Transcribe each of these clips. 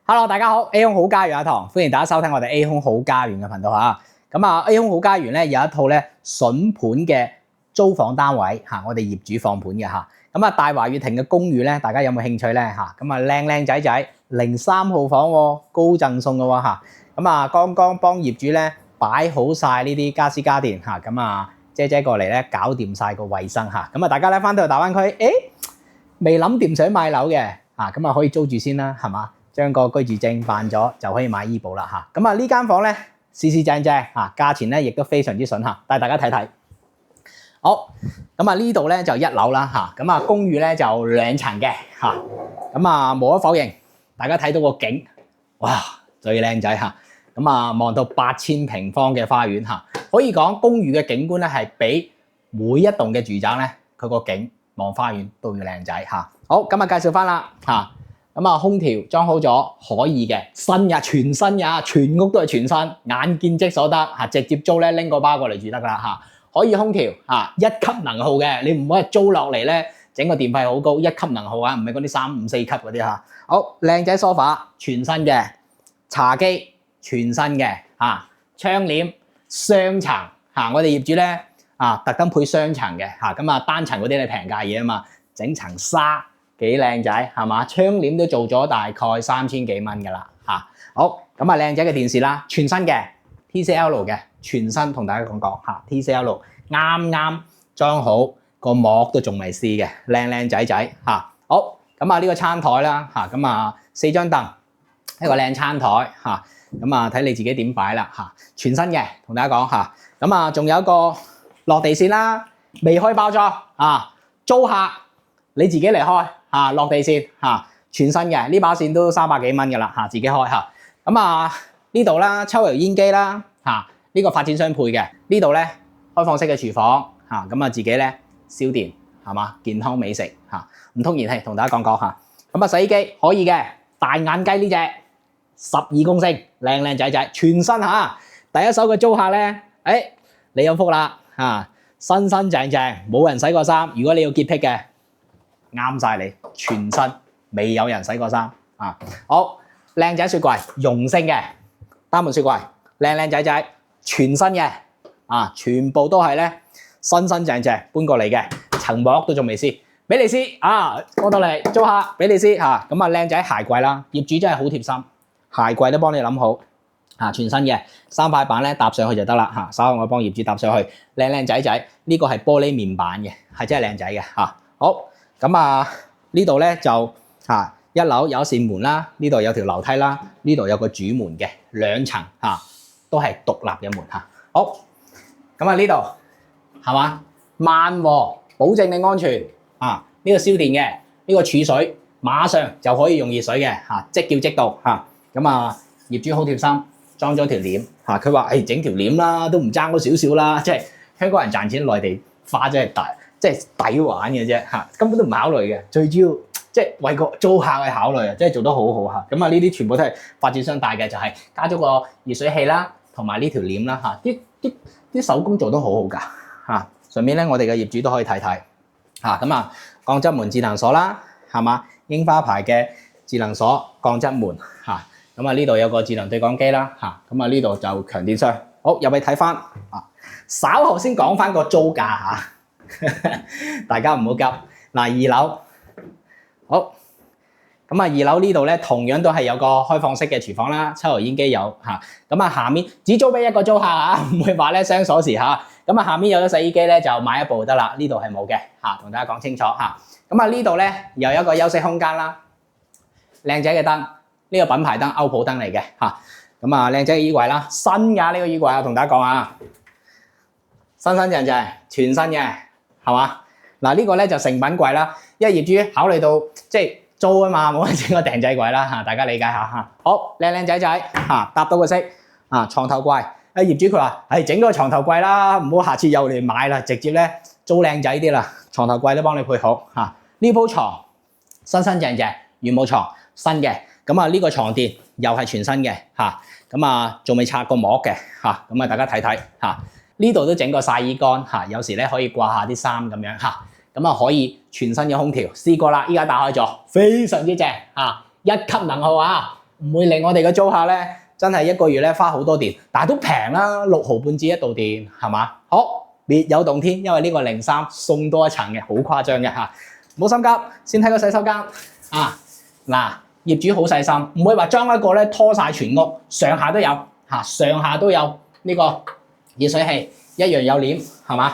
Hello， 大家好，A 空好家園阿唐，歡迎大家收聽我哋 A 空好家園嘅頻道嚇。咁啊，A 空好家園咧有一套咧筍盤嘅租房單位嚇，我哋業主放盤嘅嚇。咁啊，大華悅庭嘅公寓咧，大家有冇興趣咧嚇？咁啊，靚仔仔03號房喎，高贈送嘅喎嚇。咁啊，剛剛幫業主咧擺好晒呢啲家私家電嚇，咁啊，姐姐過嚟咧搞掂晒個衞生嚇。咁啊，大家咧翻到去大灣區，未諗掂想買樓嘅嚇，咁啊可以租住先啦，係嘛？將個居住證辦咗就可以買醫保啦嚇。咁啊呢間房咧四正嚇，價錢咧亦都非常之筍嚇，帶大家睇睇。好，咁啊呢度咧就一樓啦嚇，咁啊公寓咧就2層嘅嚇。咁啊無可否認，大家睇到個景，哇最靚仔嚇。咁啊望到8000平方嘅花園嚇，可以講公寓嘅景觀咧係比每一棟嘅住宅咧佢個景望花園都要靚仔嚇。好，咁啊介紹翻啦嚇。咁啊，空調裝好咗可以嘅，新呀，全新呀，全屋都係全新，眼見即所得嚇，直接租咧拎個包過嚟住得噶啦嚇，可以空調嚇，1級能耗嘅，你唔好係租落嚟咧，整個電費好高，1級能耗啊，唔係嗰啲3、5、4級嗰啲嚇。好，靚仔梳化全新嘅，茶几全新嘅嚇，窗簾雙層嚇，我哋業主咧特登配雙層嘅嚇，咁啊單層嗰啲你平價嘢啊嘛，整層紗。幾靚仔係嘛？窗簾都做咗大概3000幾蚊㗎啦嚇。好，咁啊靚仔嘅電視啦，全新嘅 TCL 嘅，全新同大家講嚇 TCL 啱裝好，個膜都仲未撕嘅，靚仔嚇。好，咁啊呢個餐台啦嚇，咁啊4張凳，一個靚餐台嚇，咁啊睇你自己點擺啦嚇。全新嘅，同大家講嚇。咁啊仲有一個落地線啦，未開包裝啊，租客你自己嚟開。落地線全新嘅，呢把線都300幾蚊㗎啦自己開嚇。咁啊呢度啦，抽油煙機啦呢個發展商配嘅。呢度咧開放式嘅廚房咁啊自己咧燒電係嘛，健康美食唔通燃氣，同大家講嚇。咁啊洗衣機可以嘅，大眼雞呢隻12公升，靚仔，全新嚇。第一手嘅租客咧，你有福啦新正，冇人洗過衫。如果你要潔癖嘅，啱晒你，全新，未有人洗過衫好，靚仔雪櫃，容性嘅單門雪櫃，靚仔，全新嘅全部都係咧新正搬過嚟嘅，層膜都仲未撕，俾你撕過到嚟租客俾你撕咁啊靚仔鞋櫃啦，業主真係好貼心，鞋櫃都幫你諗好全新嘅3塊板咧搭上去就得啦稍後我幫業主搭上去，靚仔，呢個係玻璃面板嘅，係真係靚仔嘅好。咁啊呢度咧就一樓有一扇門啦，呢度有條樓梯啦，呢度有個主門嘅，2層都係獨立嘅門好，咁啊呢度係嘛，萬和保證你安全呢個燒電嘅，呢個儲水馬上就可以用熱水嘅即叫即到咁啊業主好貼心，裝咗條簾佢話整條簾啦，都唔爭嗰少少啦，即係香港人賺錢內地花真係大。即係抵玩嘅啫根本都唔考慮嘅，最主要即係為個租客去考慮即係做得好好咁啊呢啲全部都係發展商帶嘅，就係加咗個熱水器啦，同埋呢條簾啦啲手工做得好好㗎順便咧我哋嘅業主都可以睇睇咁啊鋼質門智能鎖啦係嘛，櫻花牌嘅智能鎖鋼質門咁啊呢度有個智能對講機啦咁啊呢度就強電箱，好入去睇翻稍後先講翻個租價大家唔好急2樓好，咁啊2樓呢度咧同樣都係有個開放式嘅廚房啦，抽油煙機有咁啊下面只租俾一個租客唔會話咧雙鎖匙咁啊下面有咗洗衣機咧就買一部得啦，呢度係冇嘅同大家講清楚咁啊呢度咧又有一個休息空間啦，靚仔嘅燈，呢個品牌燈歐普燈嚟嘅咁啊靚仔嘅衣櫃啦，新㗎呢個衣櫃同大家講新正全新嘅係嘛？呢個咧就成品櫃啦，因為業主考慮到即係租啊嘛，冇人整個訂製櫃啦大家理解下好，靚仔搭到個色床頭櫃，業主佢話整個床頭櫃啦，唔好下次又嚟買啦，直接咧租靚仔啲啦，床頭櫃都幫你配好呢鋪床新正羽毛床新嘅，咁啊呢個床墊又係全新嘅咁啊仲未拆過膜嘅咁啊大家睇睇呢度都整個曬衣杆有時咧可以掛下啲衫咁樣咁啊可以全新嘅空調，試過啦，依家打開咗，非常之正1級能耗唔會令我哋嘅租客咧真係一個月咧花好多電，但係都平啦，6毫半至1度電係嘛？好，別有洞天，因為呢個03送多一層嘅，好誇張嘅嚇。冇心急，先睇個洗手間啊！嗱，業主好細心，唔會話裝一個咧拖晒全屋，上下都有嚇，上下都有呢個熱水器，一樣有簾係嘛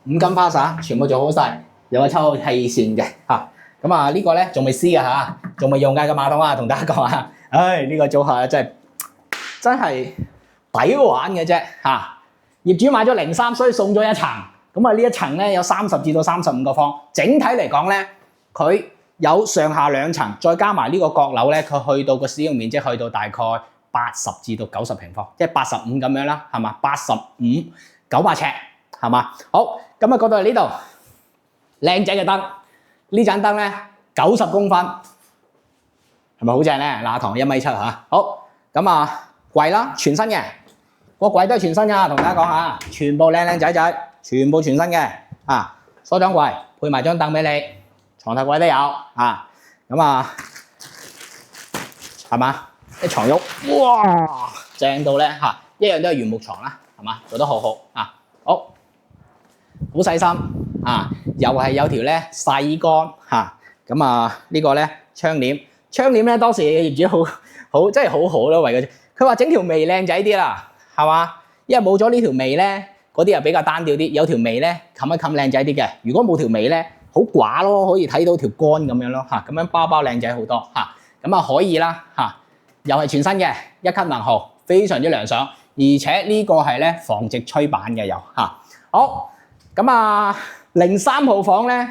？5金花灑全部做好晒，有個抽氣扇嘅嚇。咁啊呢個咧仲未撕嘅嚇，仲未用㗎個馬桶啊，同大家講啊，唉呢個組合真係抵玩嘅啫嚇。業主買咗03，所以送咗一層。咁啊呢一層咧有30至到35個方，整體嚟講咧佢有上下2層，再加埋呢個閣樓咧，佢去到個使用面積去到大概80至到90平方，即係85咁樣啦，係嘛？85 900尺係嘛？好，咁啊過到嚟呢度，靚仔嘅燈，呢盞燈咧90公分，係咪好正咧？嗱，堂1.7米嚇，好咁啊櫃啦，全新嘅，個櫃都係全新㗎，同大家講下，全部靚靚仔仔，全部全新嘅啊，梳妝櫃配埋張凳俾你。床頭櫃都有啊，咁啊，係嘛？啲床褥，哇，正到咧嚇，一樣都係原木床啦，係嘛？做得好好啊，好細心啊，又係有條咧細杆嚇，咁啊呢個咧窗簾咧當時嘅業主好真係好好咯，為佢話整條眉靚仔啲啦，係嘛？因為冇咗呢條眉咧，嗰啲又比較單調啲，有條眉咧冚一冚靚仔啲嘅，如果冇條眉咧。好寡咯，可以睇到條杆咁樣咯嚇，咁樣包靚仔好多嚇，咁啊可以啦嚇，又係全新嘅1級能耗，非常之涼爽，而且呢個係咧防直吹板嘅又嚇。好，咁啊03號房咧，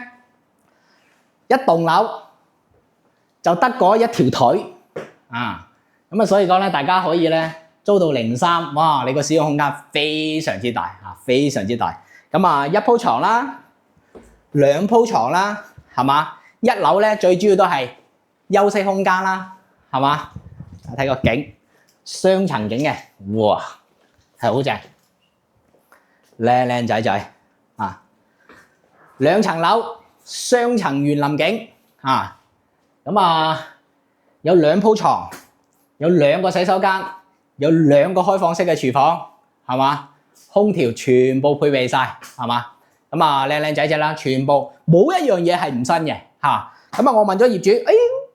一棟樓就得嗰一條腿啊，咁啊所以講咧，大家可以咧租到03，哇！你個使用空間非常之大嚇，非常之大。咁啊1鋪床啦。2鋪床啦，係嘛？1樓咧最主要都係休息空間啦，係嘛？睇個景，雙層景嘅，哇，係好正，靚仔啊！2層樓，雙層園林景啊，咁啊有2鋪床，有2個洗手間，有2個開放式嘅廚房，係嘛？空調全部配備晒，係嘛？咁啊靚仔啦，全部冇一樣嘢係唔新嘅嚇。咁啊我問咗業主，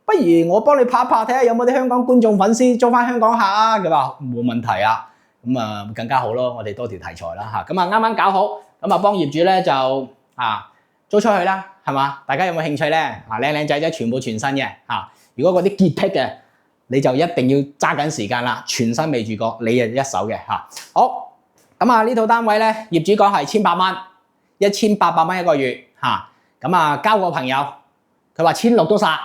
不如我幫你拍睇下有冇啲香港觀眾粉絲租翻香港客啊？佢話冇問題啊，咁啊更加好咯，我哋多條題材啦嚇。咁啊啱啱搞好，咁啊幫業主咧就租出去啦，係嘛？大家有冇興趣咧？靚仔全部全新嘅嚇。如果嗰啲潔癖嘅，你就一定要揸緊時間啦，全新未住過，你係一手嘅嚇。好，咁啊呢套單位咧，業主講係1800蚊。1800蚊一個月嚇，咁啊交個朋友，佢話1600都殺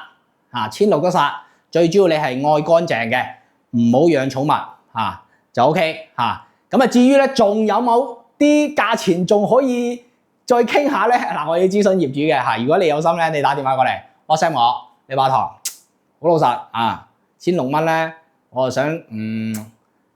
嚇，1600都殺。最主要你係愛乾淨嘅，唔好養寵物嚇就 OK 嚇。咁啊至於咧，仲有冇啲價錢仲可以再傾下咧？嗱，我要諮詢業主嘅嚇。如果你有心咧，你打電話過嚟 WhatsApp 我，你話堂好老實啊，1600蚊咧，我就想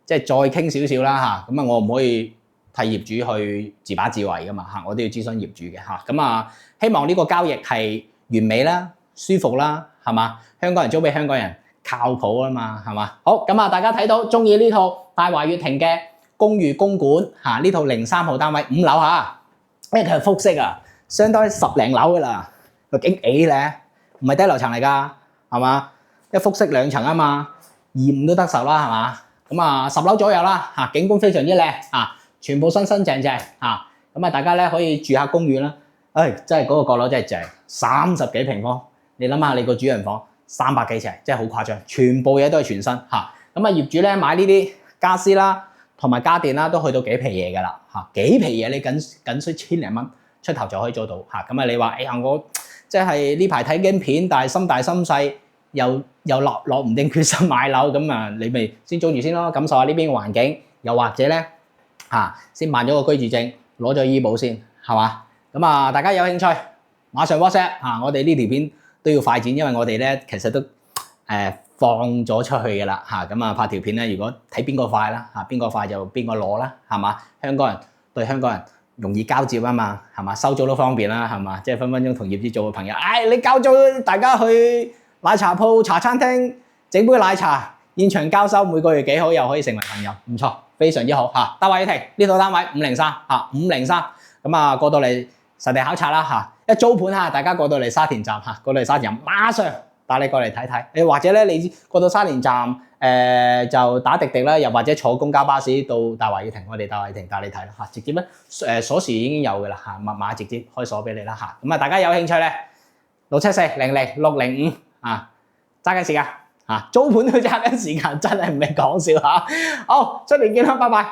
即係再傾少少啦嚇。咁啊我唔可以替業主去自把自為噶嘛嚇，我都要諮詢業主嘅嚇。咁啊，希望呢個交易係完美啦、舒服啦，係嘛？香港人租俾香港人靠譜啊嘛，係嘛？好，咁啊，大家睇到中意呢套大華悅庭嘅公寓公館嚇，呢套03號單位5樓嚇，因為佢係複式啊，相當於10零樓噶啦，個景幾靚，唔係低樓層嚟㗎，係嘛？一複式2層啊嘛，25都得受啦，係嘛？咁啊10樓左右啦嚇，景觀非常之靚啊！全部新正嚇，咁啊大家咧可以住下公寓啦。真係嗰個閣樓真係正，30幾平方，你諗下你個主人房300幾尺，真係好誇張，全部嘢都係全新嚇。咁啊業主咧買呢啲家私啦，同埋家電啦，都去到幾皮嘢㗎啦嚇，幾皮嘢你僅需1000零蚊出頭就可以做到嚇。咁啊你話我即係呢排睇緊片，但係心大心細，又落唔定決心買樓，咁啊你咪先租住先咯，感受下呢邊嘅環境，又或者咧。先辦咗個居住證，攞咗醫保先，係嘛？咁啊，大家有興趣，馬上 WhatsApp 我哋呢條片都要快剪，因為我哋咧其實都放咗出去嘅啦嚇。咁啊拍條片咧，如果睇邊個快啦邊個快就邊個攞啦，係嘛？香港人對香港人容易交接啊嘛，係嘛？收租都方便啦，係嘛？即係分分鐘同業主做個朋友，你交租大家去奶茶鋪、茶餐廳整杯奶茶。現場交收每個月幾好，又可以成為朋友，唔錯，非常之好嚇。大華御庭呢套單位503嚇503，咁啊過到嚟實地考察啦嚇，一租盤嚇，大家過到嚟沙田站嚇，過到嚟沙田站馬上帶你過嚟睇睇，或者咧你過到沙田站就打滴滴啦，又或者坐公交巴士到大華御庭，我哋大華御庭帶你睇啦嚇，直接咧鎖匙已經有嘅啦嚇，密碼直接開鎖俾你啦嚇，咁啊大家有興趣咧674000605啊，揸緊時間。租盤都揸緊時間，真係唔係講笑嚇。好，出年見啦，拜拜。